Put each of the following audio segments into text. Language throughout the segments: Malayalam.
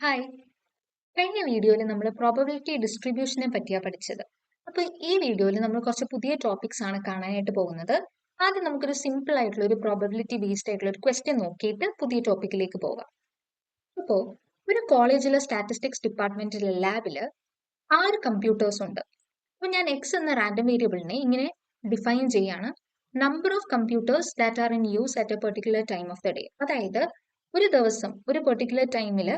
ഹായ്. കഴിഞ്ഞ വീഡിയോയിൽ നമ്മൾ പ്രോബബിലിറ്റി ഡിസ്ട്രിബ്യൂഷനെ പറ്റിയാണ് പഠിച്ചത്. അപ്പോൾ ഈ വീഡിയോയിൽ നമ്മൾ കുറച്ച് പുതിയ ടോപ്പിക്സ് ആണ് കാണാനായിട്ട് പോകുന്നത്. ആദ്യം നമുക്കൊരു സിമ്പിൾ ആയിട്ടുള്ള ഒരു പ്രോബബിലിറ്റി ബേസ്ഡ് ആയിട്ടുള്ള ഒരു ക്വസ്റ്റ്യൻ നോക്കിയിട്ട് പുതിയ ടോപ്പിക്കിലേക്ക് പോകാം. അപ്പോൾ ഒരു കോളേജിലെ സ്റ്റാറ്റിസ്റ്റിക്സ് ഡിപ്പാർട്ട്മെന്റിലെ ലാബിൽ 6 കമ്പ്യൂട്ടേഴ്സ് ഉണ്ട്. അപ്പോൾ ഞാൻ എക്സ് എന്ന റാൻഡം വേരിയബിളിനെ ഇങ്ങനെ ഡിഫൈൻ ചെയ്യാണ്. Number of computers that are in use at A particular time of the day. അതായത് ഒരു ദിവസം ഒരു പെർട്ടിക്കുലർ ടൈമിൽ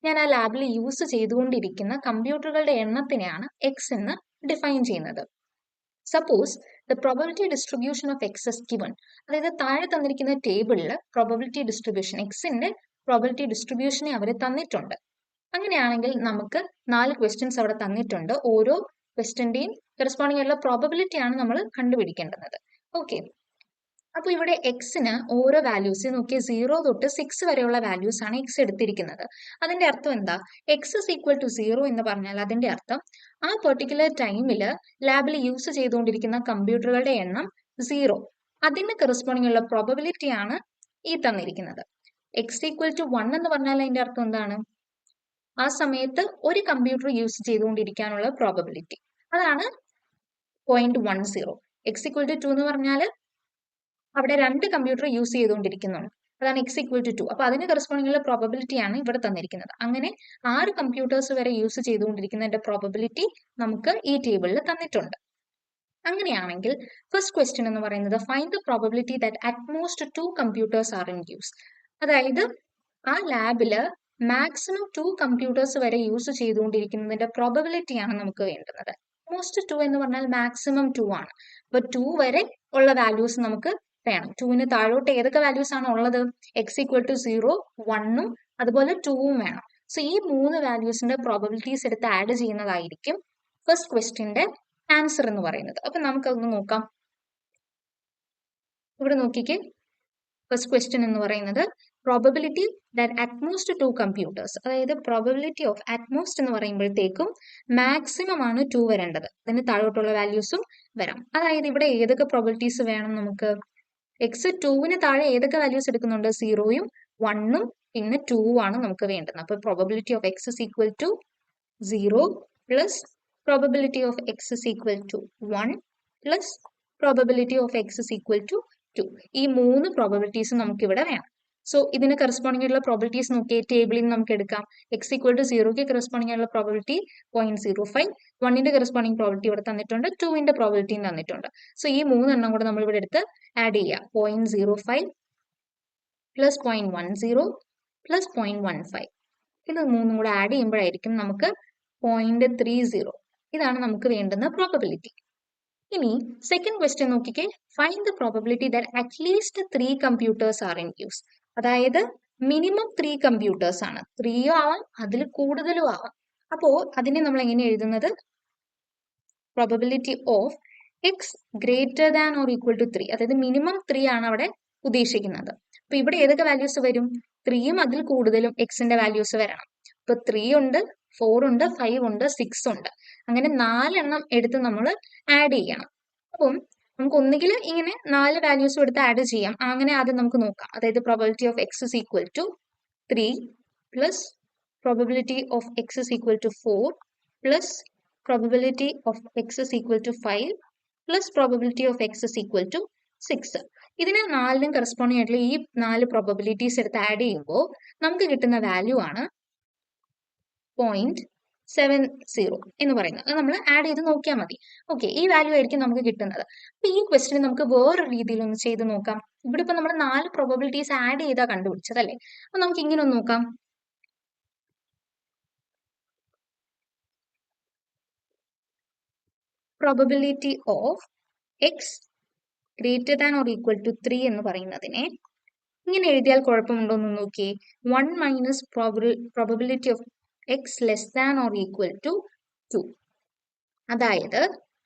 ഞാൻ ആ ലാബിൽ യൂസ് ചെയ്തുകൊണ്ടിരിക്കുന്ന കമ്പ്യൂട്ടറുകളുടെ എണ്ണത്തിനെയാണ് എക്സ് എന്ന് ഡിഫൈൻ ചെയ്യുന്നത്. Suppose the probability distribution of X is given. അതായത് താഴെ തന്നിരിക്കുന്ന ടേബിളിൽ പ്രോബബിലിറ്റി ഡിസ്ട്രിബ്യൂഷൻ എക്സിന്റെ പ്രോബബിലിറ്റി ഡിസ്ട്രിബ്യൂഷനെ അവർ തന്നിട്ടുണ്ട്. അങ്ങനെയാണെങ്കിൽ നമുക്ക് 4 ക്വസ്റ്റ്യൻസ് അവിടെ തന്നിട്ടുണ്ട്. ഓരോ ക്വസ്റ്റ്യന്റെയും കറസ്പോണ്ടിങ് ആയിട്ടുള്ള പ്രോബബിലിറ്റി ആണ് നമ്മൾ കണ്ടുപിടിക്കേണ്ടത്. ഓക്കെ, അപ്പോൾ ഇവിടെ എക്സിന് ഓരോ വാല്യൂസ് നോക്കിയാൽ 0 തൊട്ട് 6 വരെയുള്ള വാല്യൂസ് ആണ് എക്സ് എടുത്തിരിക്കുന്നത്. അതിന്റെ അർത്ഥം എന്താ? എക്സ് ഇസ് ഈക്വൽ ടു 0 എന്ന് പറഞ്ഞാൽ അതിന്റെ അർത്ഥം ആ പെർട്ടിക്കുലർ ടൈമിൽ ലാബിൽ യൂസ് ചെയ്തുകൊണ്ടിരിക്കുന്ന കമ്പ്യൂട്ടറുകളുടെ എണ്ണം 0. അതിന് കറസ്പോണ്ടിങ് ഉള്ള പ്രോബബിലിറ്റി ആണ് ഈ തന്നിരിക്കുന്നത്. എക്സ് ഈക്വൽ ടു 1 എന്ന് പറഞ്ഞാൽ അതിന്റെ അർത്ഥം എന്താണ്? ആ സമയത്ത് ഒരു കമ്പ്യൂട്ടർ യൂസ് ചെയ്തുകൊണ്ടിരിക്കാനുള്ള പ്രോബബിലിറ്റി, അതാണ് 0.10. എക്സ് ഈക്വൽ ടു 2 എന്ന് പറഞ്ഞാൽ അവിടെ 2 കമ്പ്യൂട്ടർ യൂസ് ചെയ്തുകൊണ്ടിരിക്കുന്നുണ്ട്, അതാണ് എക്സ് ഈക്വൽ ടു 2. അപ്പൊ അതിന് കറസ്പോണ്ടിങ് ഉള്ള പ്രോബബിലിറ്റി ആണ് ഇവിടെ തന്നിരിക്കുന്നത്. അങ്ങനെ 6 കമ്പ്യൂട്ടേഴ്സ് വരെ യൂസ് ചെയ്തുകൊണ്ടിരിക്കുന്നതിന്റെ പ്രോബബിലിറ്റി നമുക്ക് ഈ ടേബിളിൽ തന്നിട്ടുണ്ട്. അങ്ങനെയാണെങ്കിൽ ഫസ്റ്റ് ക്വസ്റ്റ്യൻ എന്ന് പറയുന്നത് find the probability that utmost 2 computers are in use. അതായത് ആ ലാബില് മാക്സിമം 2 കമ്പ്യൂട്ടേഴ്സ് വരെ യൂസ് ചെയ്തുകൊണ്ടിരിക്കുന്നതിന്റെ പ്രോബബിലിറ്റി ആണ് നമുക്ക് വേണ്ടുന്നത്. മോസ്റ്റ് 2 എന്ന് പറഞ്ഞാൽ മാക്സിമം 2 ആണ്. അപ്പൊ 2 വരെ ഉള്ള വാല്യൂസ് നമുക്ക് വേണം. 2ന് താഴോട്ട് ഏതൊക്കെ വാല്യൂസ് ആണ് ഉള്ളത്? എക്സ് ഈക്വൽ ടു 0, 1ഉം അതുപോലെ 2ഉം വേണം. സോ ഈ 3 വാല്യൂസിന്റെ പ്രോബബിലിറ്റീസ് എടുത്ത് ആഡ് ചെയ്യുന്നതായിരിക്കും ഫസ്റ്റ് ക്വസ്റ്റ്യന്റെ ആൻസർ എന്ന് പറയുന്നത്. അപ്പൊ നമുക്കതൊന്ന് നോക്കാം. ഇവിടെ നോക്കിക്കേ, ഫസ്റ്റ് ക്വസ്റ്റ്യൻ എന്ന് പറയുന്നത് പ്രോബബിലിറ്റി ദാറ്റ് അറ്റ്മോസ്റ്റ് 2 കമ്പ്യൂട്ടേഴ്സ്, അതായത് പ്രോബബിലിറ്റി ഓഫ് അറ്റ്മോസ്റ്റ് എന്ന് പറയുമ്പോഴത്തേക്കും മാക്സിമം ആണ് 2 വരേണ്ടത്. അതിന് താഴോട്ടുള്ള വാല്യൂസും വരാം. അതായത് ഇവിടെ ഏതൊക്കെ പ്രോബബിലിറ്റീസ് വേണം നമുക്ക്? എക്സ് 2ന് താഴെ ഏതൊക്കെ വാല്യൂസ് എടുക്കുന്നുണ്ട്? 0ഉം 1ഉം പിന്നെ 2ഉം ആണ് നമുക്ക് വേണ്ടത്. അപ്പൊ probability of X is equal to 0 plus probability of X is equal to 1 plus probability of X is equal to 2. ഈ 3 പ്രോബബിലിറ്റീസ് നമുക്ക് ഇവിടെ വേണം. സോ ഇതിന് കറസ്പോണ്ടിങ് ആയിട്ടുള്ള പ്രോബിലിറ്റീസ് നോക്കിയേ ടേബിളിൽ നിന്ന് നമുക്ക് എടുക്കാം. എക്സ് ഈക്വൽ ടു 0ക്ക് കറസ്പോണ്ടിങ് ആയിട്ടുള്ള പ്രോബിലിറ്റി 0.05, 1ന്റെ കറസ്പോണ്ടിങ് പ്രോബിലിറ്റി ഇവിടെ തന്നിട്ടുണ്ട്, 2ന്റെ പ്രോബിലിറ്റിയും തന്നിട്ടുണ്ട്. സോ ഈ 3 എണ്ണം കൂടെ നമ്മൾ ഇവിടെ എടുത്ത് ആഡ് ചെയ്യുക. 0.05 പ്ലസ് 0.10 പ്ലസ് 0.15. ഇത് 3ഉം കൂടെ ആഡ് ചെയ്യുമ്പോഴായിരിക്കും നമുക്ക് 0.30. ഇതാണ് നമുക്ക് വേണ്ടുന്ന പ്രോബബിലിറ്റി. ഇനി സെക്കൻഡ് ക്വസ്റ്റ്യൻ നോക്കിക്കേ, find the probability that at least 3 computers are in use. അതായത് മിനിമം 3 കമ്പ്യൂട്ടേഴ്സ് ആണ്. 3യോ ആവാം, അതിൽ കൂടുതലും ആവാം. അപ്പോ അതിനെ നമ്മൾ എങ്ങനെ എഴുതുന്നത്? Probability of X greater than or equal to 3, അതായത് മിനിമം 3 ആണ് അവിടെ ഉദ്ദേശിക്കുന്നത്. അപ്പൊ ഇവിടെ ഏതൊക്കെ വാല്യൂസ് വരും? 3യും അതിൽ കൂടുതലും എക്സിന്റെ വാല്യൂസ് വരണം. ഇപ്പൊ 3 ഉണ്ട്, 4 ഉണ്ട്, 5 ഉണ്ട്, 6 ഉണ്ട്. അങ്ങനെ 4 എണ്ണം എടുത്ത് നമ്മൾ ആഡ് ചെയ്യണം. അപ്പം നമുക്ക് ഒന്നുകിൽ ഇങ്ങനെ 4 വാല്യൂസും എടുത്ത് ആഡ് ചെയ്യാം. അങ്ങനെ ആദ്യം നമുക്ക് നോക്കാം. അതായത് probability of X is equal to 3 plus probability of X is equal to 4 plus probability of x is equal to 5 plus probability of x is equal to 6. ഇതിനെ 4നും കറസ്പോണ്ടിങ് ആയിട്ടുള്ള ഈ 4 പ്രോബബിലിറ്റീസ് എടുത്ത് ആഡ് ചെയ്യുമ്പോൾ നമുക്ക് കിട്ടുന്ന വാല്യൂ ആണ് 0.70 എന്ന് പറയുന്നത്. അത് നമ്മൾ ആഡ് ചെയ്ത് നോക്കിയാൽ മതി. ഓക്കെ, ഈ വാല്യൂ ആയിരിക്കും നമുക്ക് കിട്ടുന്നത്. അപ്പൊ ഈ ക്വസ്റ്റ്യൻ നമുക്ക് വേറൊരു രീതിയിൽ ഒന്ന് ചെയ്ത് നോക്കാം. ഇവിടെ ഇപ്പൊ നമ്മൾ 4 പ്രോബബിലിറ്റീസ് ആഡ് ചെയ്താ കണ്ടുപിടിച്ചതല്ലേ. അപ്പൊ നമുക്ക് ഇങ്ങനെ ഒന്ന് നോക്കാം. Probability of X greater than or equal to 3 എന്ന് പറയുന്നതിനെ ഇങ്ങനെ എഴുതിയാൽ കുഴപ്പമുണ്ടോ എന്ന് നോക്കിയേ. 1 minus probability of X less than or equal to 2. അതായത്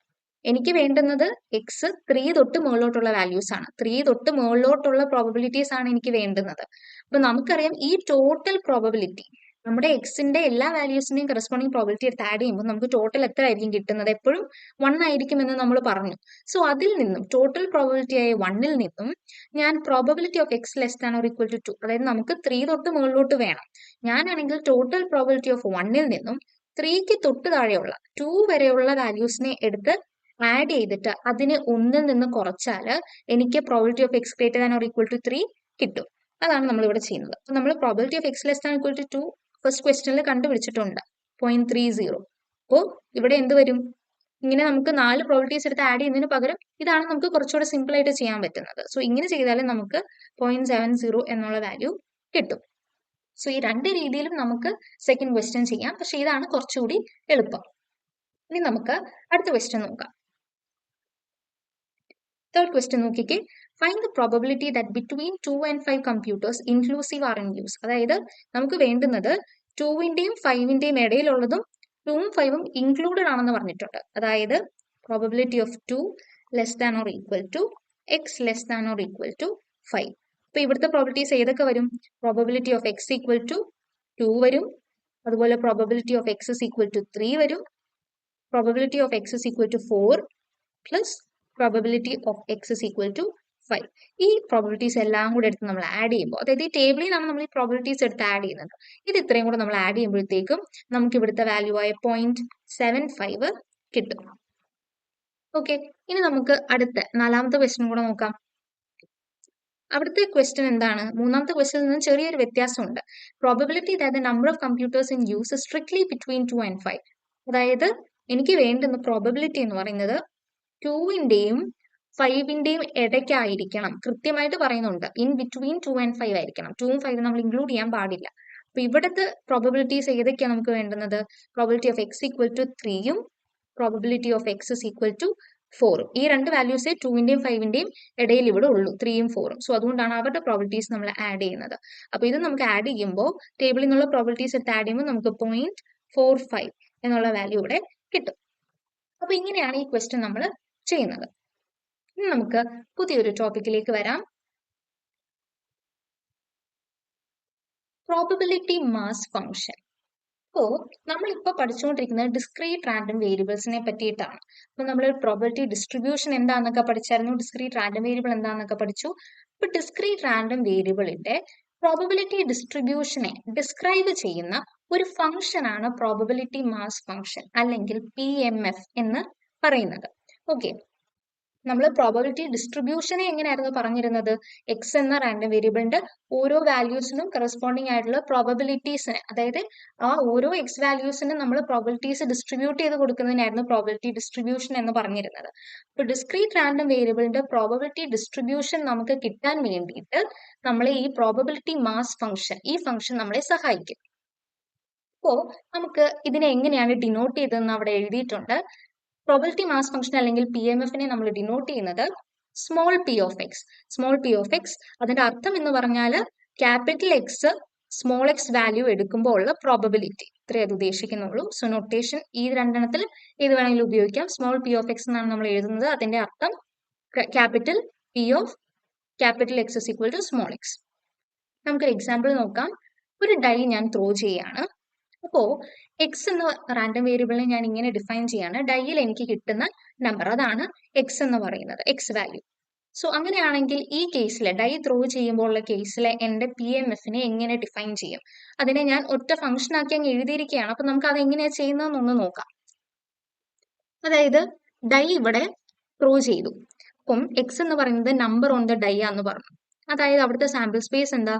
എനിക്ക് വേണ്ടുന്നത് എക്സ് 3 തൊട്ട് മുകളിലോട്ടുള്ള വാല്യൂസ് ആണ്. 3 തൊട്ട് മുകളിലോട്ടുള്ള പ്രോബബിലിറ്റീസ് ആണ് എനിക്ക് വേണ്ടുന്നത്. അപ്പൊ നമുക്കറിയാം ഈ ടോട്ടൽ പ്രോബബിലിറ്റി നമ്മുടെ എക്സിന്റെ എല്ലാ വാല്യൂസിനെയും കറസ്പോണ്ടിങ് പ്രോബിലിറ്റി എടുത്ത് ആഡ് ചെയ്യുമ്പോൾ നമുക്ക് ടോട്ടൽ എത്ര ആയിരിക്കും കിട്ടുന്നത്? എപ്പോഴും 1 ആയിരിക്കും എന്ന് നമ്മൾ പറഞ്ഞു. സോ അതിൽ നിന്നും ടോട്ടൽ പ്രോബിലിറ്റി ആയ 1ൽ നിന്നും ഞാൻ probability of X less than or equal to 2, അതായത് നമുക്ക് 3 തൊട്ട് മുകളിലോട്ട് വേണം. ഞാനാണെങ്കിൽ ടോട്ടൽ പ്രോബിലിറ്റി ഓഫ് 1ൽ നിന്നും 3ക്ക് തൊട്ട് താഴെയുള്ള 2 വരെയുള്ള വാല്യൂസിനെ എടുത്ത് ആഡ് ചെയ്തിട്ട് അതിനെ 1ൽ നിന്ന് കുറച്ചാൽ എനിക്ക് probability of X greater than or equal to 3 കിട്ടും. അതാണ് നമ്മൾ ഇവിടെ ചെയ്യുന്നത്. അപ്പോൾ നമ്മൾ probability of X less than equal to 2 first ക്വസ്റ്റനിൽ കണ്ടുപിടിച്ചിട്ടുണ്ട് 0.30. അപ്പോൾ ഇവിടെ എന്ത് വരും? ഇങ്ങനെ നമുക്ക് 4 പ്രോബിലിറ്റീസ് എടുത്ത് ആഡ് ചെയ്യുന്നതിന് പകരം ഇതാണ് നമുക്ക് കുറച്ചുകൂടെ സിമ്പിൾ ആയിട്ട് ചെയ്യാൻ പറ്റുന്നത്. സോ ഇങ്ങനെ ചെയ്താൽ നമുക്ക് 0.70 എന്നുള്ള വാല്യൂ കിട്ടും. സോ ഈ രണ്ട് രീതിയിലും നമുക്ക് സെക്കൻഡ് ക്വസ്റ്റ്യൻ ചെയ്യാം, പക്ഷെ ഇതാണ് കുറച്ചുകൂടി എളുപ്പം. ഇനി നമുക്ക് അടുത്ത ക്വസ്റ്റ്യൻ നോക്കാം. തേർഡ് ക്വസ്റ്റ്യൻ നോക്കിക്കേ. Find the probability that between 2 and 5 computers inclusive are in use. അതായത് നമുക്ക് വേണ്ടുന്നത് 2ന്റെയും 5ന്റെയും ഇടയിലുള്ളതും 2ഉം 5ഉം ഇൻക്ലൂഡഡ് ആണെന്ന് പറഞ്ഞിട്ടുണ്ട്. അതായത് probability of 2 less than or equal to X less than or equal to 5. അപ്പൊ ഇവിടുത്തെ പ്രോബിലിറ്റീസ് ഏതൊക്കെ വരും? Probability of X equal to 2 വരും, അതുപോലെ probability of X is equal to 3 വരും, probability of X is equal to 4 plus probability of X is equal to 5. ഈ പ്രോബിലിറ്റീസ് എല്ലാം കൂടെ എടുത്ത് നമ്മൾ ആഡ് ചെയ്യുമ്പോൾ, അതായത് ഈ ടേബിളിലാണ് നമ്മൾ ഈ പ്രോബിലിറ്റീസ് എടുത്ത് ആഡ് ചെയ്യുന്നത്. ഇത് ഇത്രയും കൂടെ നമ്മൾ ആഡ് ചെയ്യുമ്പോഴത്തേക്കും നമുക്ക് ഇവിടുത്തെ വാല്യൂ ആയ 0.75 കിട്ടും. ഓക്കെ, ഇനി നമുക്ക് അടുത്ത 4ാമത്തെ ക്വസ്റ്റ്യൻ കൂടെ നോക്കാം. അവിടുത്തെ ക്വസ്റ്റ്യൻ എന്താണ്? 3ാമത്തെ ക്വസ്റ്റ്യനിൽ നിന്ന് ചെറിയൊരു വ്യത്യാസമുണ്ട്. Probability that the number of computers in use strictly between 2 and 5. അതായത് എനിക്ക് വേണ്ടുന്ന പ്രോബബിലിറ്റി എന്ന് പറയുന്നത് 2ന്റെയും 5ന്റെയും ഇടയ്ക്കായിരിക്കണം. കൃത്യമായിട്ട് പറയുന്നുണ്ട്, ഇൻ ബിറ്റ്വീൻ 2 and 5 ആയിരിക്കണം. 2ഉം 5ഉം നമ്മൾ ഇൻക്ലൂഡ് ചെയ്യാൻ പാടില്ല. അപ്പൊ ഇവിടുത്തെ പ്രോബബിലിറ്റീസ് ഏതൊക്കെയാണ് നമുക്ക് വേണ്ടുന്നത്? Probability of X equal to 3യും probability of X is equal to 4ഉം. ഈ രണ്ട് വാല്യൂസേ 2ന്റെയും 5ന്റെയും ഇടയിൽ ഇവിടെ ഉള്ളൂ, 3യും 4ഉം. സോ അതുകൊണ്ടാണ് അവരുടെ പ്രോബിലിറ്റീസ് നമ്മൾ ആഡ് ചെയ്യുന്നത്. അപ്പൊ ഇത് നമുക്ക് ആഡ് ചെയ്യുമ്പോൾ ടേബിളിൽ നിന്നുള്ള പ്രോബിലിറ്റീസ് എടുത്ത് ആഡ് ചെയ്യുമ്പോൾ നമുക്ക് 0.45 എന്നുള്ള വാല്യൂ ഇവിടെ കിട്ടും. അപ്പൊ ഇങ്ങനെയാണ് ഈ ക്വസ്റ്റ്യൻ നമ്മൾ ചെയ്യുന്നത്. ഇനി നമുക്ക് പുതിയൊരു ടോപ്പിക്കിലേക്ക് വരാം. Probability mass function. അപ്പോൾ നമ്മളിപ്പോൾ പഠിച്ചുകൊണ്ടിരിക്കുന്നത് ഡിസ്ക്രീറ്റ് റാൻഡം വേരിയബിൾസിനെ പറ്റിയിട്ടാണ്. അപ്പോൾ നമ്മൾ പ്രോബബിലിറ്റി ഡിസ്ട്രിബ്യൂഷൻ എന്താണെന്നൊക്കെ പഠിച്ചായിരുന്നു, ഡിസ്ക്രീറ്റ് റാൻഡം വേരിയബിൾ എന്താണെന്നൊക്കെ പഠിച്ചു. അപ്പോൾ ഡിസ്ക്രീറ്റ് റാൻഡം വേരിയബിളിന്റെ പ്രോബബിലിറ്റി ഡിസ്ട്രിബ്യൂഷനെ ഡിസ്ക്രൈബ് ചെയ്യുന്ന ഒരു ഫംഗ്ഷൻ ആണ് പ്രോബബിലിറ്റി മാസ് ഫംഗ്ഷൻ, അല്ലെങ്കിൽ PMF എന്ന് പറയുന്നത്. ഓക്കെ, നമ്മൾ പ്രോബബിലിറ്റി ഡിസ്ട്രിബ്യൂഷനെ എങ്ങനെയായിരുന്നു പറഞ്ഞിരുന്നത്? എക്സ് എന്ന റാൻഡം വേരിയബിളിന്റെ ഓരോ വാല്യൂസിനും കറസ്പോണ്ടിങ് ആയിട്ടുള്ള പ്രോബബിലിറ്റീസിന്, അതായത് ആ ഓരോ എക്സ് വാല്യൂസിനും നമ്മൾ പ്രോബബിലിറ്റീസ് ഡിസ്ട്രിബ്യൂട്ട് ചെയ്ത് കൊടുക്കുന്നതിനായിരുന്നു പ്രോബബിലിറ്റി ഡിസ്ട്രിബ്യൂഷൻ എന്ന് പറഞ്ഞിരുന്നത്. അപ്പോൾ ഡിസ്ക്രീറ്റ് റാൻഡം വേരിയബിളിന്റെ പ്രോബബിലിറ്റി ഡിസ്ട്രിബ്യൂഷൻ നമുക്ക് കിട്ടാൻ വേണ്ടിയിട്ട് നമ്മളെ ഈ പ്രോബബിലിറ്റി മാസ് ഫംഗ്ഷൻ, ഈ ഫംഗ്ഷൻ നമ്മളെ സഹായിക്കും. അപ്പോൾ നമുക്ക് ഇതിനെ എങ്ങനെയാണ് ഡിനോട്ട് ചെയ്തതെന്ന് അവിടെ എഴുതിയിട്ടുണ്ട്. പ്രോബബിലിറ്റി മാസ് ഫംഗ്ഷൻ അല്ലെങ്കിൽ PMFനെ നമ്മൾ ഡിനോട്ട് ചെയ്യുന്നത് small p of X. Small p of X അതിന്റെ അർത്ഥം എന്ന് പറഞ്ഞാൽ capital X small X value എടുക്കുമ്പോൾ ഉള്ള പ്രോബബിലിറ്റി, ഇത്രയേ അത് ഉദ്ദേശിക്കുന്നുള്ളൂ. സോ നൊട്ടേഷൻ ഈ രണ്ടെണ്ണത്തിൽ ഏത് വേണമെങ്കിലും ഉപയോഗിക്കാം. സ്മോൾ p ഓഫ് എക്സ് എന്നാണ് നമ്മൾ എഴുതുന്നത്. അതിന്റെ അർത്ഥം capital P of capital X is equal to small X. നമുക്കൊരു എക്സാമ്പിൾ നോക്കാം. ഒരു ഡൈ ഞാൻ ത്രോ ചെയ്യാണ്. അപ്പോൾ എക്സ് എന്ന റാൻഡം വേരിയബിളിനെ ഞാൻ ഇങ്ങനെ ഡിഫൈൻ ചെയ്യാണ്. ഡൈയിൽ എനിക്ക് കിട്ടുന്ന നമ്പർ, അതാണ് എക്സ് എന്ന് പറയുന്നത്, എക്സ് വാല്യൂ. സോ അങ്ങനെയാണെങ്കിൽ ഈ കേസിൽ ഡൈ ത്രോ ചെയ്യുമ്പോൾ ഉള്ള കേസിൽ എൻ്റെ PMFനെ എങ്ങനെ ഡിഫൈൻ ചെയ്യും? അതിനെ ഞാൻ ഒറ്റ ഫംഗ്ഷൻ ആക്കി അങ്ങ് എഴുതിയിരിക്കുകയാണ്. അപ്പൊ നമുക്ക് അത് എങ്ങനെയാണ് ചെയ്യുന്നതെന്നൊന്ന് നോക്കാം. അതായത് ഡൈ ഇവിടെ ത്രോ ചെയ്തു. അപ്പം എക്സ് എന്ന് പറയുന്നത് നമ്പർ ഓൺ ദ ഡൈ എന്ന് പറഞ്ഞു. അതായത് അവിടുത്തെ സാമ്പിൾ സ്പേസ് എന്താ?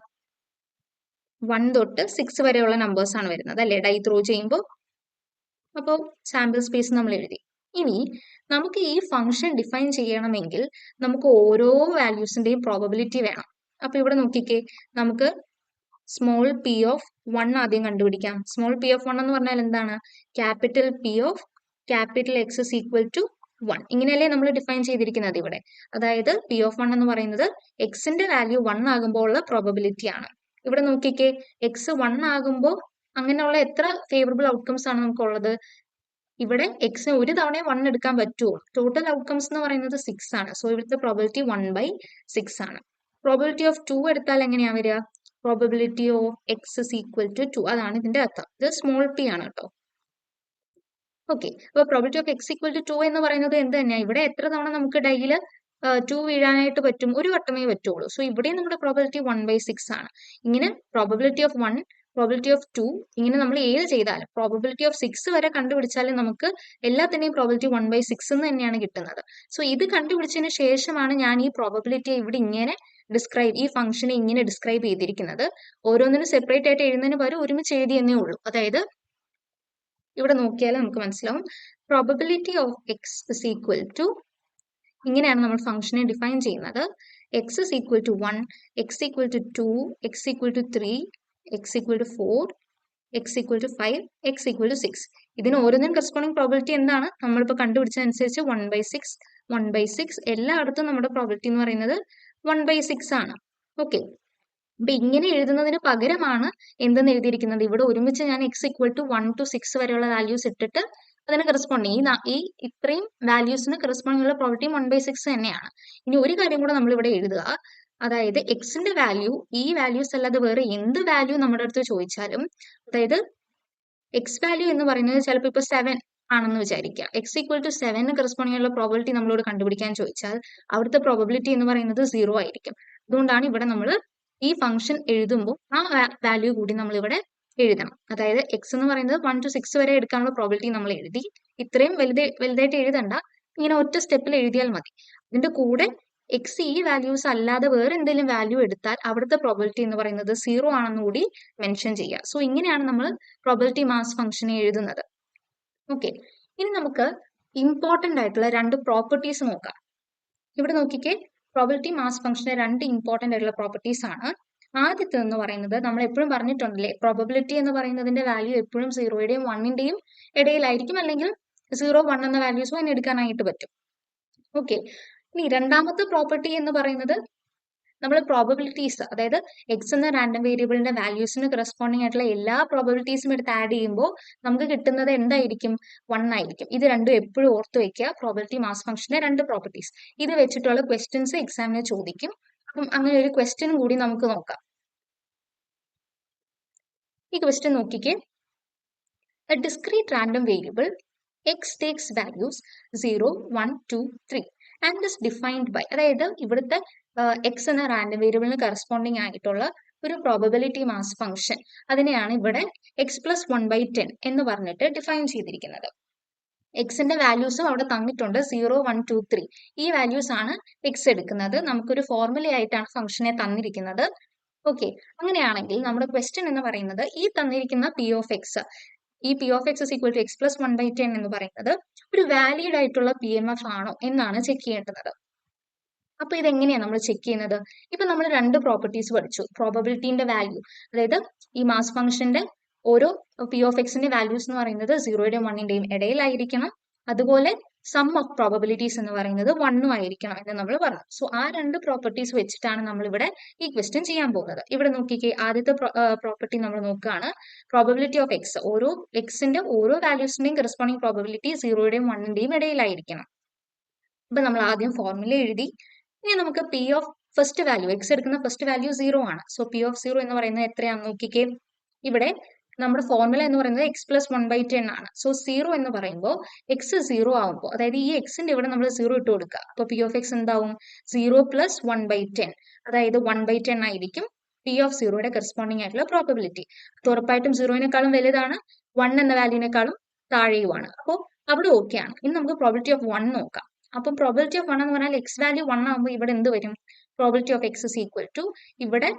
1 തൊട്ട് 6 വരെയുള്ള നമ്പേഴ്സ് ആണ് വരുന്നത് അല്ലെ, ഡൈ ത്രോ ചെയ്യുമ്പോൾ. അപ്പോൾ സാമ്പിൾ സ്പേസ് നമ്മൾ എഴുതി. ഇനി നമുക്ക് ഈ ഫംഗ്ഷൻ ഡിഫൈൻ ചെയ്യണമെങ്കിൽ നമുക്ക് ഓരോ വാല്യൂസിന്റെയും പ്രോബബിലിറ്റി വേണം. അപ്പൊ ഇവിടെ നോക്കിക്കേ, നമുക്ക് സ്മോൾ p ഓഫ് 1 ആദ്യം കണ്ടുപിടിക്കാം. സ്മോൾ p ഓഫ് 1 എന്ന് പറഞ്ഞാൽ എന്താണ്? Capital P of capital X is equal to 1. ഇങ്ങനെയല്ലേ നമ്മൾ ഡിഫൈൻ ചെയ്തിരിക്കുന്നത് ഇവിടെ. അതായത് P ഓഫ് 1 എന്ന് പറയുന്നത് എക്സിന്റെ വാല്യൂ 1 ആകുമ്പോൾ ഉള്ള പ്രോബബിലിറ്റി ആണ്. ഇവിടെ നോക്കിക്കേ, എക്സ് 1 ആകുമ്പോൾ അങ്ങനെയുള്ള എത്ര ഫേവറബിൾ ഔട്ട്കംസ് ആണ് നമുക്കുള്ളത്? ഇവിടെ എക്സിന് ഒരു തവണ 1 എടുക്കാൻ പറ്റുമോ? ടോട്ടൽ ഔട്ട്കംസ് എന്ന് പറയുന്നത് 6 ആണ്. സോ ഇവിടുത്തെ പ്രോബബിലിറ്റി 1/6 ആണ്. പ്രോബബിലിറ്റി ഓഫ് 2 എടുത്താൽ എങ്ങനെയാ വരിക? Probability of X is equal to 2. അതാണ് ഇതിന്റെ അർത്ഥം. ഇത് സ്മോൾ p ആണ് കേട്ടോ. ഓക്കെ, അപ്പൊ probability of X equal to 2 എന്ന് പറയുന്നത് എന്ത് തന്നെയാണ്? ഇവിടെ എത്ര തവണ നമുക്ക് ഡൈയിൽ 2 വീഴാനായിട്ട് പറ്റും? ഒരു വട്ടമേ പറ്റുള്ളൂ. സോ ഇവിടെയും നമ്മുടെ പ്രോബിലിറ്റി 1/6 ആണ്. ഇങ്ങനെ പ്രോബിലിറ്റി ഓഫ് 1, പ്രോബിലിറ്റി ഓഫ് 2, ഇങ്ങനെ നമ്മൾ ഏത് ചെയ്താലും പ്രോബിലിറ്റി ഓഫ് 6 വരെ കണ്ടുപിടിച്ചാലും നമുക്ക് എല്ലാത്തിന്റെയും പ്രോബിലിറ്റി 1/6 എന്ന് തന്നെയാണ് കിട്ടുന്നത്. സോ ഇത് കണ്ടുപിടിച്ചതിന് ശേഷമാണ് ഞാൻ ഈ പ്രോബിലിറ്റിയെ ഇവിടെ ഇങ്ങനെ ഈ ഫംഗ്ഷനെ ഇങ്ങനെ ഡിസ്ക്രൈബ് ചെയ്തിരിക്കുന്നത്. ഓരോന്നിനും സെപ്പറേറ്റ് ആയിട്ട് എഴുതുന്നതിന് പകരം ഒരുമിച്ച് എഴുതിയെന്നേ ഉള്ളൂ. അതായത് ഇവിടെ നോക്കിയാൽ നമുക്ക് മനസ്സിലാവും probability of X is equal to, ഇങ്ങനെയാണ് നമ്മൾ ഫംഗ്ഷനെ ഡിഫൈൻ ചെയ്യുന്നത്. X is equal to 1, X equal to 2, X equal to 3, X equal to 4, X equal to 5, X equal to 6. ഇതിന് ഓരോന്നിനും കറസ്പോണ്ടിങ് പ്രോബിലിറ്റി എന്താണ്? നമ്മളിപ്പോൾ കണ്ടുപിടിച്ചതനുസരിച്ച് 1/6, 1/6 എല്ലായിടത്തും നമ്മുടെ പ്രോബിലിറ്റി എന്ന് പറയുന്നത് 1/6 ആണ്. ഓക്കെ, അപ്പൊ ഇങ്ങനെ എഴുതുന്നതിന് പകരമാണ് എന്തെന്ന് എഴുതിയിരിക്കുന്നത്? ഇവിടെ ഒരുമിച്ച് ഞാൻ എക്സ് ഈക്വൽ ടു 1 to 6 വരെയുള്ള വാല്യൂസ് ഇട്ടിട്ട് അതിന് കറസ്പോണ്ടിങ് ഈ ഇത്രയും വാല്യൂസിന് കറസ്പോണ്ടിങ് ഉള്ള പ്രോബിലിറ്റി 1/6 തന്നെയാണ്. ഇനി ഒരു കാര്യം കൂടെ നമ്മൾ ഇവിടെ എഴുതുക, അതായത് എക്സിന്റെ വാല്യൂ ഈ വാല്യൂസ് അല്ലാതെ വേറെ എന്ത് വാല്യൂ നമ്മുടെ അടുത്ത് ചോദിച്ചാലും, അതായത് എക്സ് വാല്യൂ എന്ന് പറയുന്നത് ചിലപ്പോൾ ഇപ്പൊ 7 ആണെന്ന് വിചാരിക്കുക. എക്സ് ഈക്വൽ ടു 7 കറസ്പോണ്ടിങ് ഉള്ള പ്രോബിലിറ്റി നമ്മളോട് കണ്ടുപിടിക്കാൻ ചോദിച്ചാൽ അവിടുത്തെ പ്രോബിലിറ്റി എന്ന് പറയുന്നത് 0 ആയിരിക്കും. അതുകൊണ്ടാണ് ഇവിടെ നമ്മൾ ഈ ഫംഗ്ഷൻ എഴുതുമ്പോൾ ആ വാല്യൂ കൂടി നമ്മൾ ഇവിടെ എഴുതണം. അതായത് എക്സ് എന്ന് പറയുന്നത് 1 to 6 വരെ എടുക്കാനുള്ള പ്രോബിലിറ്റി നമ്മൾ എഴുതി. ഇത്രയും വലുതായിട്ട് എഴുതണ്ട, ഇങ്ങനെ ഒറ്റ സ്റ്റെപ്പിൽ എഴുതിയാൽ മതി. ഇതിന്റെ കൂടെ എക്സ് ഈ വാല്യൂസ് അല്ലാതെ വേറെ എന്തെങ്കിലും വാല്യൂ എടുത്താൽ അവിടുത്തെ പ്രോബിലിറ്റി എന്ന് പറയുന്നത് 0 ആണെന്ന് കൂടി മെൻഷൻ ചെയ്യുക. സോ ഇങ്ങനെയാണ് നമ്മൾ പ്രോബിലിറ്റി മാസ് ഫംഗ്ഷനെ എഴുതുന്നത്. ഓക്കെ, ഇനി നമുക്ക് ഇമ്പോർട്ടന്റ് ആയിട്ടുള്ള 2 പ്രോപ്പർട്ടീസ് നോക്കാം. ഇവിടെ നോക്കിക്കേ, പ്രോബിലിറ്റി മാസ് ഫംഗ്ഷന്റെ 2 ഇമ്പോർട്ടന്റ് ആയിട്ടുള്ള പ്രോപ്പർട്ടീസ് ആണ്. ആദ്യത്തെ എന്ന് പറയുന്നത് നമ്മൾ എപ്പോഴും പറഞ്ഞിട്ടുണ്ടല്ലേ, പ്രോബിലിറ്റി എന്ന് പറയുന്നതിന്റെ വാല്യൂ എപ്പോഴും 0യുടെയും 1ന്റെയും ഇടയിലായിരിക്കും, അല്ലെങ്കിൽ 0, 1 എന്ന വാല്യൂസും അതിന് എടുക്കാനായിട്ട് പറ്റും. ഓക്കെ, ഇനി രണ്ടാമത്തെ പ്രോപ്പർട്ടി എന്ന് പറയുന്നത് നമ്മൾ പ്രോബബിലിറ്റീസ്, അതായത് എക്സ് എന്ന റാൻഡം വേരിയബിളിന്റെ വാല്യൂസിന് കറസ്പോണ്ടിങ് ആയിട്ടുള്ള എല്ലാ പ്രോബബിലിറ്റീസും എടുത്ത് ആഡ് ചെയ്യുമ്പോൾ നമുക്ക് കിട്ടുന്നത് എന്തായിരിക്കും? 1 ആയിരിക്കും. ഇത് രണ്ടും എപ്പോഴും ഓർത്ത് വെക്കുക, പ്രോബിലിറ്റി മാസ് ഫംഗ്ഷന്റെ 2 പ്രോപ്പർട്ടീസ്. ഇത് വെച്ചിട്ടുള്ള ക്വസ്റ്റ്യൻസ് എക്സാമിന് ചോദിക്കും. അപ്പം അങ്ങനെ ഒരു ക്വസ്റ്റ്യൻ കൂടി നമുക്ക് നോക്കാം. ഈ ക്വസ്റ്റ്യൻ നോക്കിക്കേ, a discrete random variable x takes values 0, 1, 2, 3 and is defined by, അതായത് ഇവിടുത്തെ എക്സ് എന്ന റാൻഡം വേരിയബിളിന് കറസ്പോണ്ടിങ് ആയിട്ടുള്ള ഒരു പ്രോബബിലിറ്റി മാസ് ഫംഗ്ഷൻ, അതിനെയാണ് ഇവിടെ എക്സ് പ്ലസ് 1/10 എന്ന് പറഞ്ഞിട്ട് ഡിഫൈൻ ചെയ്തിരിക്കുന്നത്. എക്സിന്റെ വാല്യൂസും അവിടെ തന്നിട്ടുണ്ട്, 0, 1, 2, 3. ഈ വാല്യൂസ് ആണ് എക്സ് എടുക്കുന്നത്. നമുക്കൊരു ഫോർമുല ആയിട്ടാണ് ഫംഗ്ഷനെ തന്നിരിക്കുന്നത്. ഓക്കെ, അങ്ങനെയാണെങ്കിൽ നമ്മുടെ ക്വസ്റ്റ്യൻ എന്ന് പറയുന്നത് ഈ തന്നിരിക്കുന്ന പി ഓഫ് എക്സ്, ഈ P of X is equal to X plus 1/10 എന്ന് പറയുന്നത് ഒരു വാലിഡ് ആയിട്ടുള്ള PMF ആണോ എന്നാണ് ചെക്ക് ചെയ്യേണ്ടത്. അപ്പൊ ഇതെങ്ങനെയാണ് നമ്മൾ ചെക്ക് ചെയ്യുന്നത്? ഇപ്പൊ നമ്മൾ 2 പ്രോപ്പർട്ടീസ് പഠിച്ചു. പ്രോബബിലിറ്റിന്റെ വാല്യൂ, അതായത് ഈ മാസ് ഫംഗ്ഷന്റെ ഓരോ പി ഓഫ് എക്സിന്റെ വാല്യൂസ് എന്ന് പറയുന്നത് 0യുടെയും 1ന്റെയും ഇടയിലായിരിക്കണം. അതുപോലെ സം ഓഫ് പ്രോബബിലിറ്റീസ് എന്ന് പറയുന്നത് 1 ആയിരിക്കണം എന്ന് നമ്മൾ പറഞ്ഞു. സോ ആ 2 പ്രോപ്പർട്ടീസ് വെച്ചിട്ടാണ് നമ്മൾ ഇവിടെ ഈ ക്വസ്റ്റ്യൻ ചെയ്യാൻ പോകുന്നത്. ഇവിടെ നോക്കിക്കേ, ആദ്യത്തെ പ്രോപ്പർട്ടി നമ്മൾ നോക്കുകയാണ്, പ്രോബബിലിറ്റി ഓഫ് എക്സ്. ഓരോ എക്സിന്റെ ഓരോ വാല്യൂസിന്റെയും കറസ്പോണ്ടിങ് പ്രോബബിലിറ്റി 0യുടെയും 1ന്റെയും ഇടയിലായിരിക്കണം. അപ്പൊ നമ്മൾ ആദ്യം ഫോർമുല എഴുതി. ഇനി നമുക്ക് P of first value, X എടുക്കുന്ന ഫസ്റ്റ് വാല്യൂ 0 ആണ്. സോ പി ഓഫ് 0 എന്ന് പറയുന്നത് എത്രയാണെന്ന് നോക്കിക്കേ. ഇവിടെ നമ്മുടെ ഫോർമുല എന്ന് പറയുന്നത് എക്സ് പ്ലസ് 1/10 ആണ്. സോ 0 എന്ന് പറയുമ്പോൾ എക്സ് 0 ആവുമ്പോൾ, അതായത് ഈ എക്സിന്റെ ഇവിടെ നമ്മൾ 0 ഇട്ട് കൊടുക്കുക. അപ്പൊ പി ഓഫ് എക്സ് എന്താവും? 0 പ്ലസ് 1/10, അതായത് 1/10 ആയിരിക്കും പി ഓഫ് 0യുടെ കറസ്പോണ്ടിങ് ആയിട്ടുള്ള പ്രോബബിലിറ്റി. അത് ഉറപ്പായിട്ടും 0നെക്കാളും വലുതാണ്, 1 എന്ന വാല്യൂവിനേക്കാളും താഴെയുമാണ്. അപ്പോൾ അവിടെ ഓക്കെ ആണ്. ഇനി നമുക്ക് പ്രോബിലിറ്റി ഓഫ് 1 നോക്കാം. അപ്പൊ പ്രോബിലിറ്റി ഓഫ് 1 എന്ന് പറഞ്ഞാൽ എക്സ് വാല്യൂ 1 ആകുമ്പോൾ ഇവിടെ എന്ത് വരും? Probability of X is equal to ഇവിടെ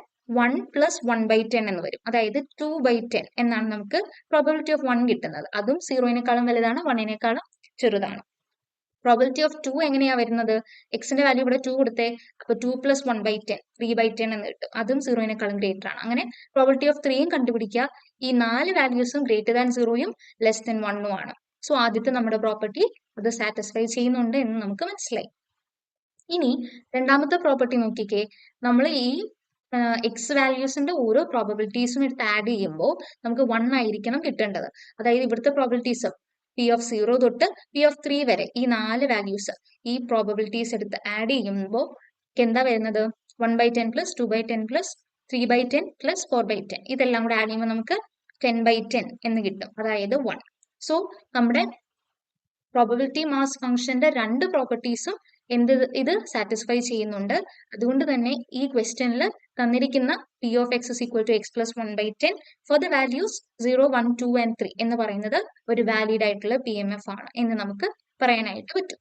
1 പ്ലസ് 1/10 എന്ന് വരും. അതായത് 2/10 എന്നാണ് നമുക്ക് പ്രോബിലിറ്റി ഓഫ് 1 കിട്ടുന്നത്. അതും 0നെക്കാളും വലുതാണ്, 1നെക്കാളും ചെറുതാണ്. പ്രോബിലിറ്റി ഓഫ് 2 എങ്ങനെയാ വരുന്നത്? എക്സിന്റെ വാല്യൂ ഇവിടെ 2 കൊടുത്തേ, അപ്പൊ 2 പ്ലസ് 1/10, 3/10 എന്ന് കിട്ടും. അതും 0നെക്കാളും ഗ്രേറ്റർ ആണ്. അങ്ങനെ പ്രോബിലിറ്റി ഓഫ് 3യും കണ്ടുപിടിക്കുക. ഈ 4 വാല്യൂസും ഗ്രേറ്റർ ദാൻ 0യും ലെസ് ദാൻ 1ഉം ആണ്. സോ ആദ്യത്തെ നമ്മുടെ പ്രോപ്പർട്ടി അത് സാറ്റിസ്ഫൈ ചെയ്യുന്നുണ്ട് എന്ന് നമുക്ക് മനസ്സിലായി. ഇനി രണ്ടാമത്തെ പ്രോപ്പർട്ടി നോക്കിക്കേ, നമ്മൾ ഈ എക്സ് വാല്യൂസിന്റെ ഓരോ പ്രോബബിലിറ്റീസും എടുത്ത് ആഡ് ചെയ്യുമ്പോൾ നമുക്ക് 1 ആയിരിക്കണം കിട്ടേണ്ടത്. അതായത് ഇവിടുത്തെ പ്രോബബിലിറ്റീസ് പി ഓഫ് 0 തൊട്ട് പി ഓഫ് 3 വരെ ഈ 4 വാല്യൂസ് ഈ പ്രോബബിലിറ്റീസ് എടുത്ത് ആഡ് ചെയ്യുമ്പോൾ എന്താ വരുന്നത്? 1/10 പ്ലസ് 2/10 പ്ലസ് 3/10 പ്ലസ് 4/10 ഇതെല്ലാം കൂടെ ആഡ് ചെയ്യുമ്പോൾ നമുക്ക് 10/10 എന്ന് കിട്ടും, അതായത് 1. സോ നമ്മുടെ പ്രോബബിലിറ്റി മാസ് ഫംഗ്ഷന്റെ രണ്ട് പ്രോപ്പർട്ടീസും ഇത് സാറ്റിസ്ഫൈ ചെയ്യുന്നുണ്ട്. അതുകൊണ്ട് തന്നെ ഈ ക്വസ്റ്റ്യനിൽ തന്നിരിക്കുന്ന p of x is equal to x plus 1/10 for the values 0, 1, 2 and 3 എന്ന് പറയുന്നത് ഒരു വാലിഡ് ആയിട്ടുള്ള PMF ആണ് എന്ന് നമുക്ക് പറയാനായിട്ട് പറ്റും.